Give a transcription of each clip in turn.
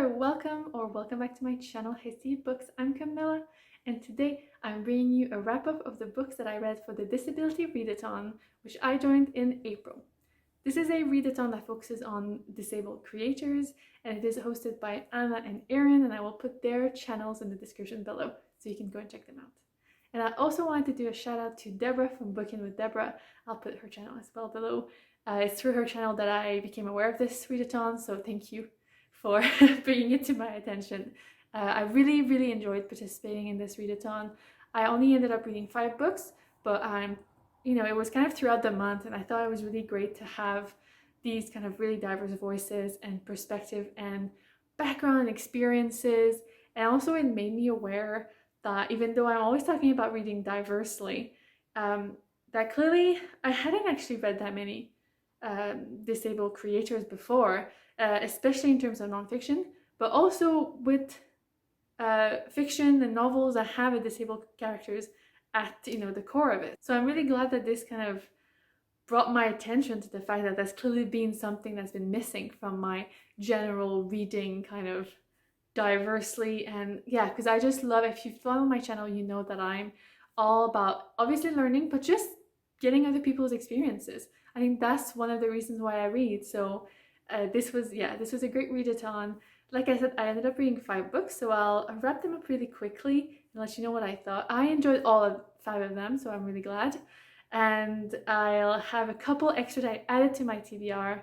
Welcome back to my channel, Hasty Books. I'm Camilla, and today I'm bringing you a wrap-up of the books that I read for the Disability Readathon, which I joined in April. This is a readathon that focuses on disabled creators, and it is hosted by Anna and Erin, and I will put their channels in the description below, so you can go and check them out. And I also wanted to do a shout out to Deborah from Booking with Deborah. I'll put her channel as well below. It's through her channel that I became aware of this readathon, so thank you for bringing it to my attention. I really enjoyed participating in this readathon. I only ended up reading 5 books, but it was kind of throughout the month, and I thought it was really great to have these kind of really diverse voices and perspective and background experiences. And also it made me aware that even though I'm always talking about reading diversely, that clearly I hadn't actually read that many disabled creators before, especially in terms of nonfiction, but also with fiction and novels that have a disabled characters at the core of it. So I'm really glad that this kind of brought my attention to the fact that that's clearly been something that's been missing from my general reading kind of diversely. And yeah, because I just love, if you follow my channel, you know that I'm all about obviously learning, but just getting other people's experiences. I think that's one of the reasons why I read. So this was a great readathon. Like I said, I ended up reading 5 books, so I'll wrap them up really quickly and let you know what I thought. I enjoyed all 5 of them, so I'm really glad. And I'll have a couple extra that I added to my TBR,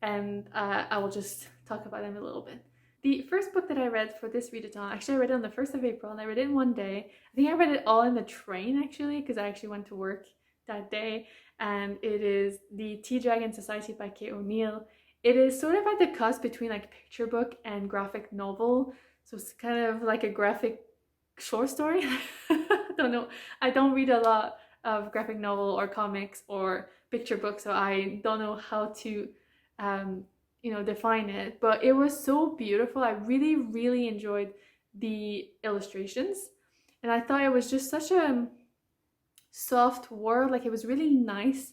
and I will just talk about them a little bit. The first book that I read for this readathon, actually I read it on the 1st of April, and I read it in one day. I think I read it all in the train actually, because I actually went to work that day, and it is The Tea Dragon Society by Kate O'Neill. It is sort of at the cusp between like picture book and graphic novel, so it's kind of like a graphic short story. I don't know, I don't read a lot of graphic novel or comics or picture books, so I don't know how to define it, but it was so beautiful. I really enjoyed the illustrations, and I thought it was just such a soft world. Like, it was really nice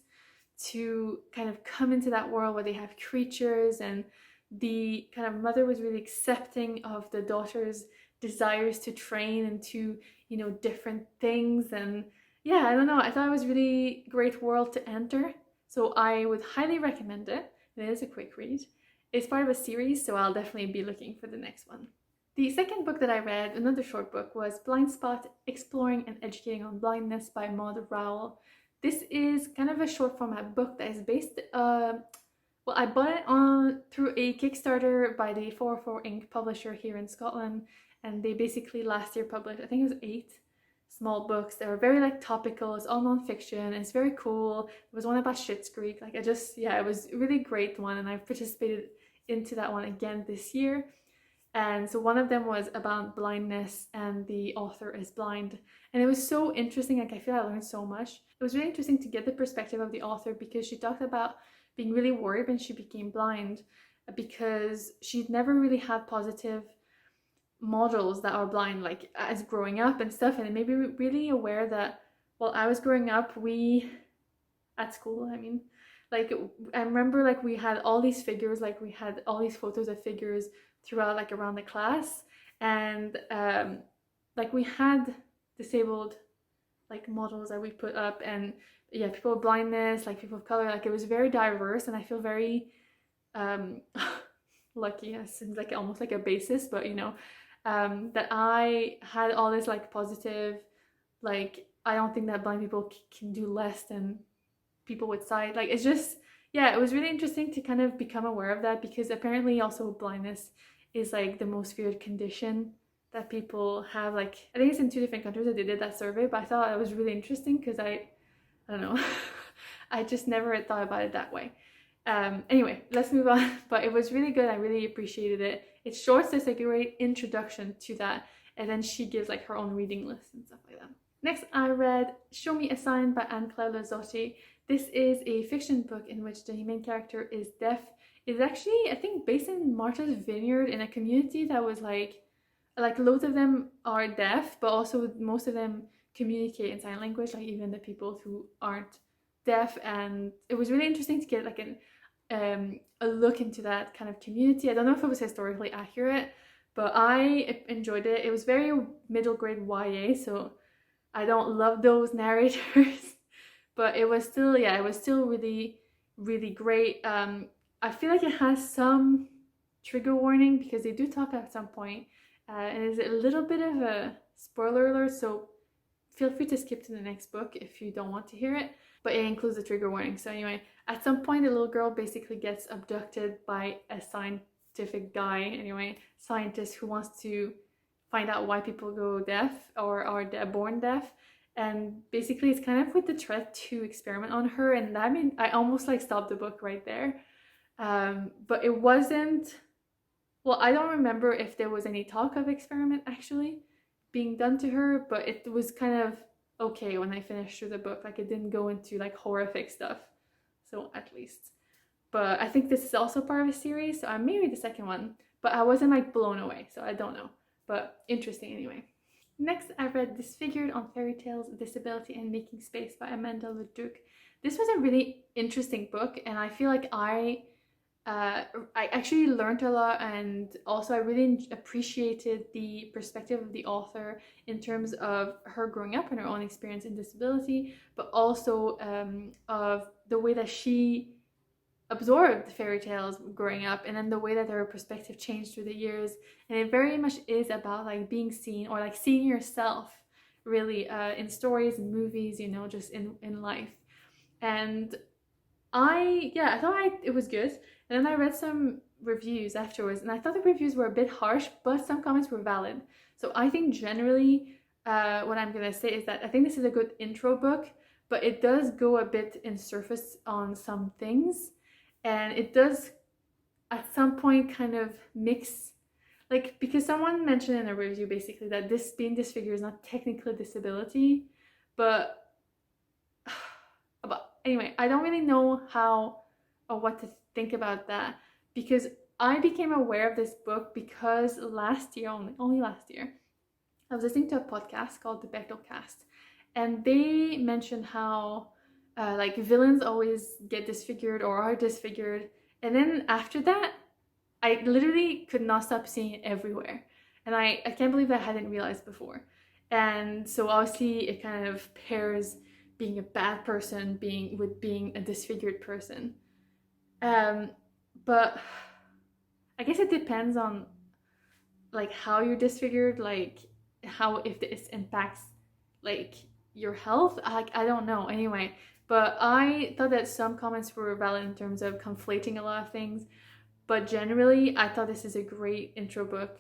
to kind of come into that world where they have creatures, and the kind of mother was really accepting of the daughter's desires to train into different things. And yeah, I don't know, I thought it was really great world to enter, so I would highly recommend it. It is a quick read. It's part of a series, so I'll definitely be looking for the next one. The second book that I read, another short book, was Blind Spot: Exploring and Educating on Blindness by Rowell. This is kind of a short format book that is based, I bought it through a Kickstarter by the 404 Inc. publisher here in Scotland, and they basically last year published, I think it was 8 small books. They were very like topical, it's all non-fiction, it's very cool. There was one about Schitt's Creek, it was a really great one, and I've participated into that one again this year. And so one of them was about blindness, and the author is blind, and it was so interesting. Like, I feel I learned so much. It was really interesting to get the perspective of the author, because she talked about being really worried when she became blind, because she'd never really had positive models that are blind, like as growing up and stuff. And it made me really aware that while I was growing up, at school, I remember like we had all these figures, like we had all these photos of figures throughout, like around the class, and like we had disabled like models that we put up, and yeah, people with blindness, like people of color, like it was very diverse. And I feel very lucky. It seems like almost like a basis, but that I had all this like positive, like I don't think that blind people can do less than people with sight. Like, it's just, yeah, it was really interesting to kind of become aware of that, because apparently also blindness is like the most feared condition that people have. Like, I think it's in 2 different countries that they did that survey, but I thought it was really interesting because I don't know, I just never thought about it that way. Anyway, let's move on. But it was really good. I really appreciated it. It's short, so it's like a great introduction to that, and then she gives like her own reading list and stuff like that. Next, I read Show Me a Sign by Clare LeZotte. This is a fiction book in which the main character is deaf. It's actually, I think, based in Martha's Vineyard, in a community that was like loads of them are deaf, but also most of them communicate in sign language, like even the people who aren't deaf. And it was really interesting to get like a look into that kind of community. I don't know if it was historically accurate, but I enjoyed it. It was very middle grade YA, so I don't love those narrators, but it was still, yeah, it was still really, really great. I feel like it has some trigger warning because they do talk at some point, and it's a little bit of a spoiler alert, so feel free to skip to the next book if you don't want to hear it, but it includes a trigger warning. So anyway, at some point the little girl basically gets abducted by a scientific guy, anyway, scientist who wants to find out why people go deaf or are born deaf. And basically it's kind of with the threat to experiment on her, and I mean, I almost like stopped the book right there. But it wasn't, well, I don't remember if there was any talk of experiment actually being done to her, but it was kind of okay when I finished through the book. Like, it didn't go into like horrific stuff, so at least. But I think this is also part of a series, so I may read the second one, but I wasn't like blown away, so I don't know, but interesting anyway. Next, I read Disfigured on Fairy Tales, Disability and Making Space by Amanda Leduc. This was a really interesting book, and I feel like I actually learned a lot, and also I really appreciated the perspective of the author in terms of her growing up and her own experience in disability, but also of the way that she absorbed fairy tales growing up, and then the way that her perspective changed through the years. And it very much is about like being seen, or like seeing yourself really in stories and movies, you know, just in life. And I thought it was good. And then I read some reviews afterwards, and I thought the reviews were a bit harsh, but some comments were valid. So I think generally what I'm gonna say is that I think this is a good intro book, but it does go a bit in surface on some things, and it does at some point kind of mix, like, because someone mentioned in a review basically that this being disfigured is not technically a disability, but anyway, I don't really know how or what to think about that, because I became aware of this book because last year, only last year, I was listening to a podcast called the Bechdel Cast, and they mentioned how like villains always get disfigured or are disfigured, and then after that I literally could not stop seeing it everywhere, and I can't believe I hadn't realized before. And so obviously it kind of pairs being a bad person with being a disfigured person, but I guess it depends on like how you're disfigured, like how, if this impacts like your health, like I don't know. Anyway, but I thought that some comments were valid in terms of conflating a lot of things, but generally I thought this is a great intro book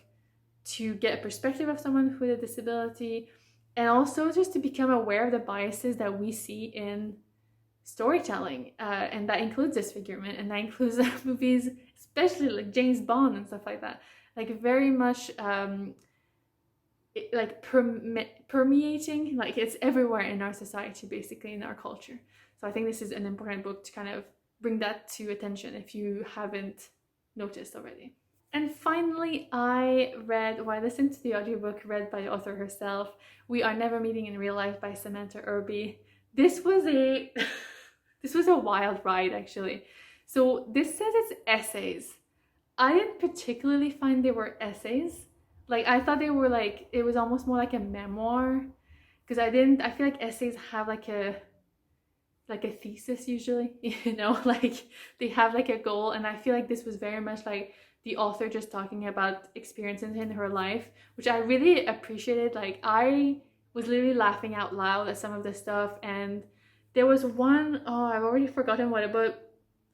to get a perspective of someone with a disability, and also just to become aware of the biases that we see in storytelling, and that includes disfigurement, and that includes movies, especially like James Bond and stuff like that, like very much permeating, like it's everywhere in our society, basically in our culture. So I think this is an important book to kind of bring that to attention if you haven't noticed already. And finally, I listened to the audiobook read by the author herself, We Are Never Meeting in Real Life by Samantha Irby. This was a wild ride, actually. So this says it's essays. I didn't particularly find they were essays. Like, I thought they were like, it was almost more like a memoir, because I feel like essays have like a thesis usually, you know, like they have like a goal, and I feel like this was very much like the author just talking about experiences in her life, which I really appreciated. Like, I was literally laughing out loud at some of the stuff, and there was one, I've already forgotten what about.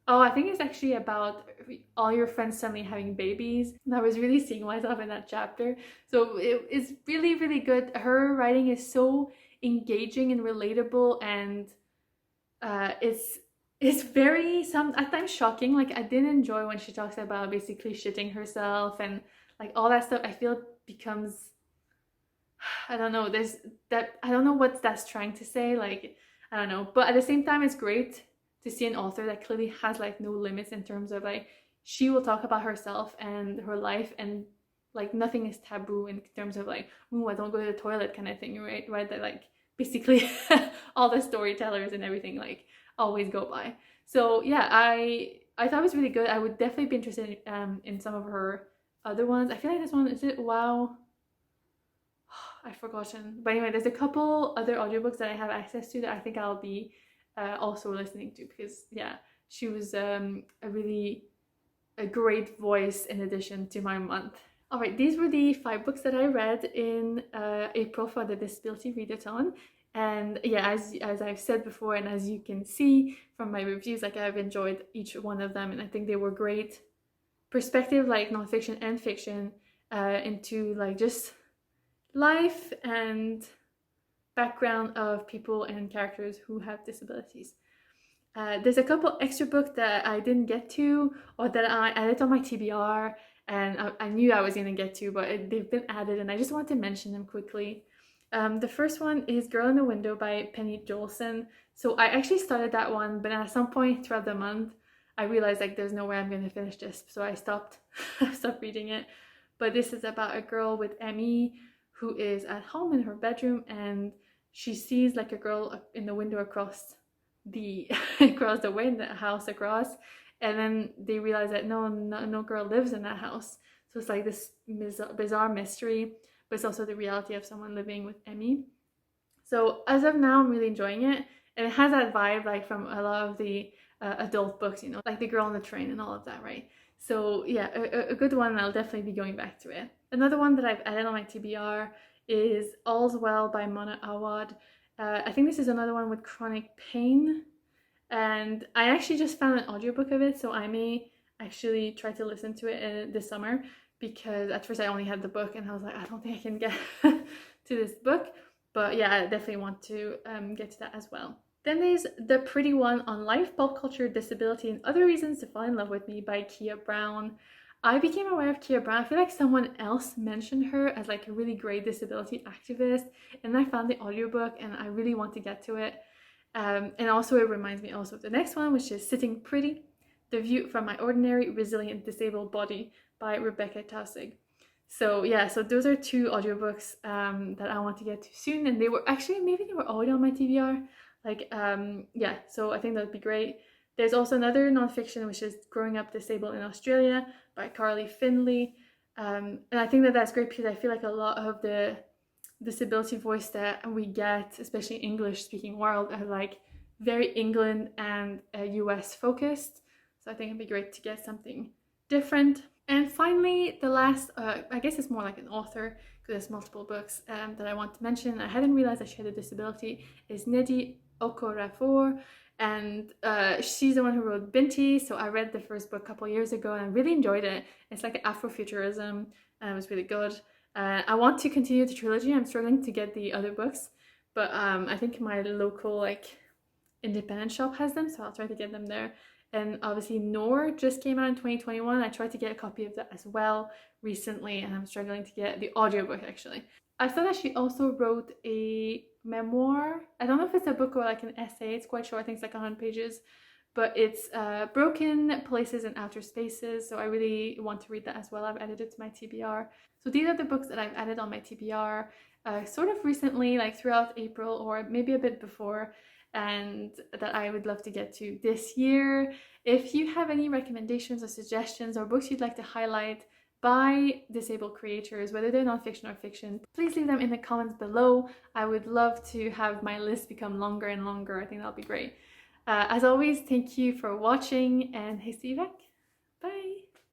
I think it's actually about all your friends suddenly having babies. And I was really seeing myself in that chapter. So it is really, really good. Her writing is so engaging and relatable, and it's very, at times shocking. Like, I didn't enjoy when she talks about basically shitting herself and like all that stuff. I feel it becomes, I don't know, I don't know what that's trying to say. Like, I don't know. But at the same time, it's great to see an author that clearly has like no limits in terms of like, she will talk about herself and her life, and like nothing is taboo in terms of like, ooh, I don't go to the toilet kind of thing, right? That like basically all the storytellers and everything like always go by. So yeah, I I thought it was really good. I would definitely be interested in some of her other ones. I feel like this one, is it Wow? I've forgotten. But anyway, there's a couple other audiobooks that I have access to that I think I'll be also listening to, because yeah, she was a great voice in addition to my month. Alright, these were the 5 books that I read in April for the Disability Readathon. And yeah, as I've said before, and as you can see from my reviews, like I've enjoyed each one of them, and I think they were great perspective, like nonfiction and fiction, into like just life and background of people and characters who have disabilities. There's a couple extra books that I didn't get to, or that I added on my TBR, and I knew I was going to get to, but they've been added, and I just want to mention them quickly. The first one is Girl in the Window by Penny Joelson. So I actually started that one, but at some point throughout the month, I realized like there's no way I'm going to finish this, so I stopped reading it. But this is about a girl with ME who is at home in her bedroom, and she sees like a girl in the window across the way in the house across, and then they realize that no girl lives in that house. So it's like this bizarre mystery, but it's also the reality of someone living with ME. So as of now, I'm really enjoying it, and it has that vibe like from a lot of the adult books, you know, like The Girl on the Train and all of that, right? So yeah, a good one, and I'll definitely be going back to it. Another one that I've added on my TBR is All's Well by Mona Awad. I think this is another one with chronic pain, and I actually just found an audiobook of it, so I may actually try to listen to it this summer, because at first I only had the book and I was like, I don't think I can get to this book, but yeah, I definitely want to get to that as well. Then there's The Pretty One on Life, Pop Culture, Disability, and Other Reasons to Fall in Love with Me by Keah Brown. I became aware of Keah Brown. I feel like someone else mentioned her as like a really great disability activist, and I found the audiobook and I really want to get to it. And also it reminds me also of the next one, which is Sitting Pretty, The View from My Ordinary, Resilient, Disabled Body by Rebekah Taussig. So yeah, so those are 2 audiobooks that I want to get to soon, and they were actually, maybe they were already on my TBR. Like, yeah, so I think that would be great. There's also another nonfiction, which is Growing Up Disabled in Australia by Carly Findlay. And I think that that's great, because I feel like a lot of the disability voice that we get, especially English speaking world, are like very England and US focused. So I think it'd be great to get something different. And finally, the last, I guess it's more like an author, because there's multiple books that I want to mention. I hadn't realized that she had a disability, is Nnedi Okorafor, and she's the one who wrote Binti. So I read the first book a couple years ago and I really enjoyed it. It's like Afrofuturism, and it was really good. I want to continue the trilogy. I'm struggling to get the other books, but I think my local like independent shop has them, so I'll try to get them there. And obviously Noor just came out in 2021. I tried to get a copy of that as well recently, and I'm struggling to get the audiobook actually. I saw that she also wrote a memoir. I don't know if it's a book or like an essay. It's quite short. I think it's like 100 pages, but it's Broken Places and Outer Spaces. So I really want to read that as well. I've added it to my TBR. So these are the books that I've added on my TBR sort of recently, like throughout April or maybe a bit before, and that I would love to get to this year. If you have any recommendations or suggestions or books you'd like to highlight by disabled creators, whether they're nonfiction or fiction, please leave them in the comments below. I would love to have my list become longer and longer. I think that'll be great. As always, thank you for watching, and hey, see you back. Bye!